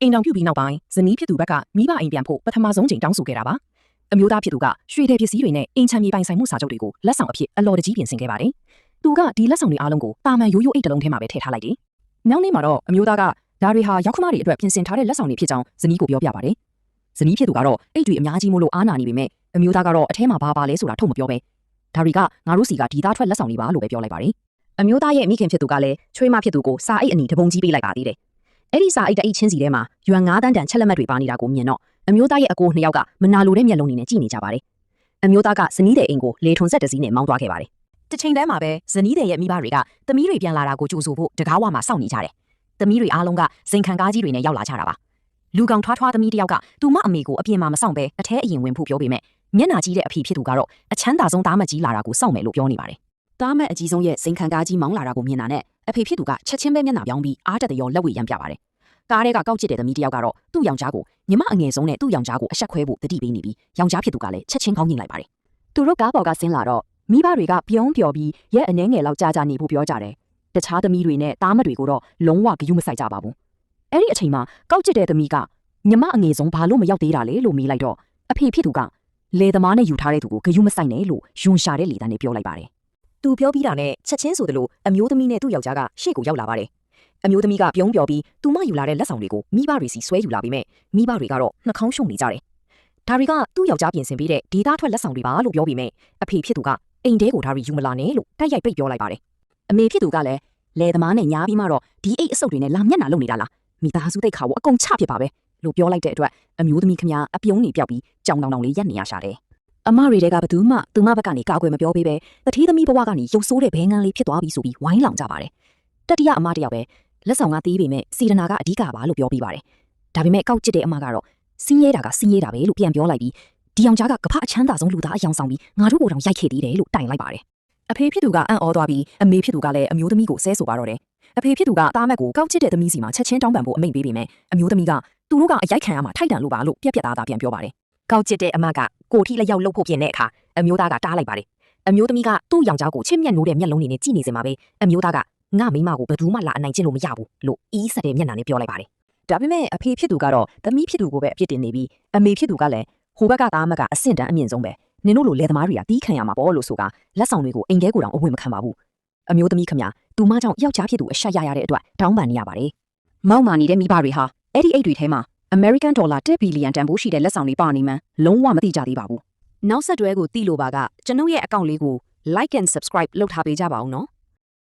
အိမ်တော်ပြုပြီးနောက်ပိုင်းဇနီးဖြစ်သူဘက်ကမိဘအိမ်ပြန်ဖို့ပထမဆုံးချိန်တောင်းဆိုခဲ့တာပါအမျိုးသားဖြစ်သူကရွှေထည်ပစ္စည်းတွေနဲ့အိမ်ချမ်းမြေပိုင်ဆိုင်မှုစာချုပ်တွေကိုလက်ဆောင်အဖြစ်အလော်တကြီးပြင်ဆင်ခဲ့ပါတယ်သူကဒီလက်ဆောင်တွေအားလုံးကိုတာမန်ရိုးရိုးအိတ်တလုံးထဲမှာပဲထည့်ထားလိုက်တယ်နောက်နေ့မှာတော့အမျိုးသားကဒါတွေဟာရောက်ခမတွေအတွက်ပြင်ဆင်ထားတဲ့လက်ဆောင်တွေဖြစ်ကြောင်းဇနီးကိုပြောပြပါတယ်ဇနီးဖြစ်သူကတော့အိတ်တွေအများကြီးမို့လို့အားနာနေပေမဲ့အမျိုးသားကတော့အထဲမှာဘာပါလဲဆိုတာထုတ်မပြောပဲဒါတွေကငါတို့စီကဒီသားထွက်လက်ဆောင်တွေပါလို့ပဲပြောလိုက်ပါတယ်အမျိုးသားရဲ့မိခင်ဖြစ်သူကလည်းချွေးမဖြစ်သူကိုစာအိတ်အနီတပုံကြီးပေးလိုက်ပါသေးတယ်အဲ့ဒီစာအိတ်တအိတ်ချင်းစီထဲမှာရွမ်9တန်းတန်ချက်လက်မှတ်တွေပါနေတာကိုမြင်တော့အမျိုးသားရဲ့အကို2ယောက်ကမနာလိုတဲ့မျက်လုံးတွေနဲ့ကြည့်နေကြပါတယ်အမျိုးသားကဇနီးတဲ့အိမ်ကိုလေထွန်ဆက်တစည်းနဲ့မောင်းသွားခဲ့ပါတယ်တစ်ချိန်တည်းမှာပဲဇနီးတဲ့ရဲ့မိဘတွေကသမီးတွေပြန်လာတာကိုကြိုဆိုဖို့တကားဝမှာစောင့်နေကြတယ်သမီးတွေအားလုံးကဇင်ခံကားကြီးတွေနဲ့ရောက်လာကြတာပါလူကောင်ထွားထွားသမီးတယောက်ကသူမအမေကိုအပြင်မှာမဆောင်ပဲအထဲအရင်ဝင်ဖို့ပြောပေမဲ့မျက်နှာကြီးတဲ့အဖေဖြစ်သူကတော့အချမ်းသာဆုံးသားမကြီးလာတာကိုစောင့်မယ်လို့ပြောနေပါတယ်သားမအကြီးဆုံးရဲ့ဇင်ခံကားကြီးမောင်းလာတာကိုမြင်တာနဲ့အဖေဖြစ်သူကချက်ချင်းပဲမျက်နှာပြောင်းပြီးအားတက်တရောလက်ဝဲရမ်းပြပါတယ်ကားထဲကကောက်ကျစ်တဲ့သမီးတယောက်ကတော့သူ့ယောက်ျားကိုညီမအငယ်ဆုံးနဲ့သူ့ယောက်ျားကိုအဆက်ခွဲဖို့တတိပေးနေပြီးယောက်ျားဖြစ်သူကလည်းချက်ချင်းကောင်းညင်လိုက်ပါတယ်သူတို့ကားပေါ်ကဆင်းလာတော့မိဘတွေကပြုံးပျော်ပြီးရဲ့အနေငယ်လောက်ကြာနေဖို့ပြောကြတယ်တခြားသမီးတွေနဲ့သားမတွေကိုတော့လုံးဝဂရုမစိုက်ကြပါဘူးအဲ့ဒီအချိန်မှာကောက်ကျစ်တဲ့သမီးကညီမအငယ်ဆုံးဘာလို့မရောက်သေးတာလဲလို့မေးလိုက်တော့အဖေဖြစ်သူကလေသမားနဲ့ယူထားတဲ့သူကိုဂရုမစိုက်နဲ့လို့ယွန်ရှာတဲ့လေတန်းနဲ့ပြောလိုက်ပါတယ်သူပြောပြီးတာနဲ့ချက်ချင်းဆိုသလိုအမျိုးသမီးနဲ့သူ့ယောက်ျားကရှေ့ကိုရောက်လာပါတယ်အမျိုးသမီးကပြုံးပျော်ပြီးသူမယူလာတဲ့လက်ဆောင်တွေကိုမိဘတွေစီဆွဲယူလာပြီးမဲ့မိဘတွေကတော့နှာခေါင်းရှုံနေကြတယ်ဒါတွေကသူ့ယောက်ျားပြင်ဆင်ပေးတဲ့ဒေတာထွက်လက်ဆောင်တွေပါလို့ပြောပြီးမဲ့အဖေဖြစ်သူကအိမ်ထဲကိုဒါတွေယူမလာနဲ့လို့တိုက်ရိုက်ပိတ်ပြောလိုက်ပါတယ်အမေဖြစ်သူကလည်းလေသမားနဲ့ညားပြီးမှတော့ဒီအိတ်အဆုပ်တွေနဲ့လာမျက်နှာလုံနေတာလားမိသားစုတိတ်ခါကိုအကုန်ချဖြစ်ပါပဲလို့ပြောလိုက်တဲ့အတွက်အမျိုးသမီးခမအပြုံးနေပြောက်ပြီးကြောင်တောင်လေးရက်နေရရှာတယ်အမတွေကဘသူမှသူမဘက်ကနေကာကွယ်မပြောပေးပဲတတိသမီးဘဝကနေရုပ်ဆိုးတဲ့ဘဲငန်းလေးဖြစ်သွားပြီဆိုပြီးဝိုင်းလောင်ကြပါတယ်တတိယအမတယောက်ပဲလက်ဆောင်ကသေးပေမဲ့စီရနာကအဓိကပါလို့ပြောပြပါတယ်ဒါပေမဲ့ကောက်ကျစ်တဲ့အမကတော့စင်းရဲတာကစင်းရဲတာပဲလို့ပြန်ပြောလိုက်ပြီးဒီအောင်ကြားကကဖအချမ်းသာဆုံးလူသားအယောင်ဆောင်ပြီးငါတို့ကိုတောင်ရိုက်ခဲ့သေးတယ်လို့တိုင်လိုက်ပါတယ်အဖေဖြစ်သူကအံ့ဩသွားပြီးအမေဖြစ်သူကလည်းအမျိုးသမီးကိုဆဲဆိုပါတော့တယ်အဖေဖြစ်သူကသားမက်ကိုကောက်ကျစ်တဲ့သမီးစီမှာချက်ချင်းတောင်းပန်ဖို့အမိန့်ပေးပေမဲ့အမျိုးသမီးကသူတို့ကအရိုက်ခံရမှာထိုက်တန်လို့ပါလို့ပြက်ပြက်သားသားပြန်ပြောပါတယ်ကောက်ကျစ်တဲ့အမကကိုထိလျောက်လှုပ်ဖို့ပြင်တဲ့အခါအမျိုးသားကတားလိုက်ပါတယ်အမျိုးသမီးကသူ့ယောက်ျားကိုချစ်မြတ်နိုးတဲ့မျက်လုံးတွေနဲ့ကြည့်နေစင်မှာပဲအမျိုးသားကငါမိမကိုဘယ်သူမှလာအနိုင်ကျင့်လို့မရဘူးလို့အီးဆက်တဲ့မျက်နှာနဲ့ပြောလိုက်ပါတယ်ဒါပေမဲ့အဖေဖြစ်သူကတော့သမီးဖြစ်သူကိုပဲအပြစ်တင်နေပြီးအမေဖြစ်သူကလည်းဟိုဘက်ကသားမက်ကအဆင့်တန်းအမြင့်ဆုံးပဲနင်တို့လိုလယ်သမားတွေကတီးခံရမှာပေါ့လို့ဆိုကလက်ဆောင်တွေကိုအိမ်ထဲကိုတောင်အဝင်မခံပါဘူးအမျိုးသမီးခမသူမကြောင့်ယောက်ျားဖြစ်သူအရှက်ရရတဲ့အတွက်တောင်းပန်နေရပါတယ်မောက်မာနေတဲ့မိဘတွေဟာအဲ့ဒီအိတ်တွေထဲမှာ American dollar 1 billion တန်ဖိုးရှိတဲ့လက်ဆောင်တွေပါနေမှန်းလုံးဝမသိကြသေးပါဘူးနောက်ဆက်တွဲကိုသိလို့ပါကကျွန်ုပ်ရဲ့အကောင့်လေးကို like and subscribe လုပ်ထားပေးကြပါဦးနော်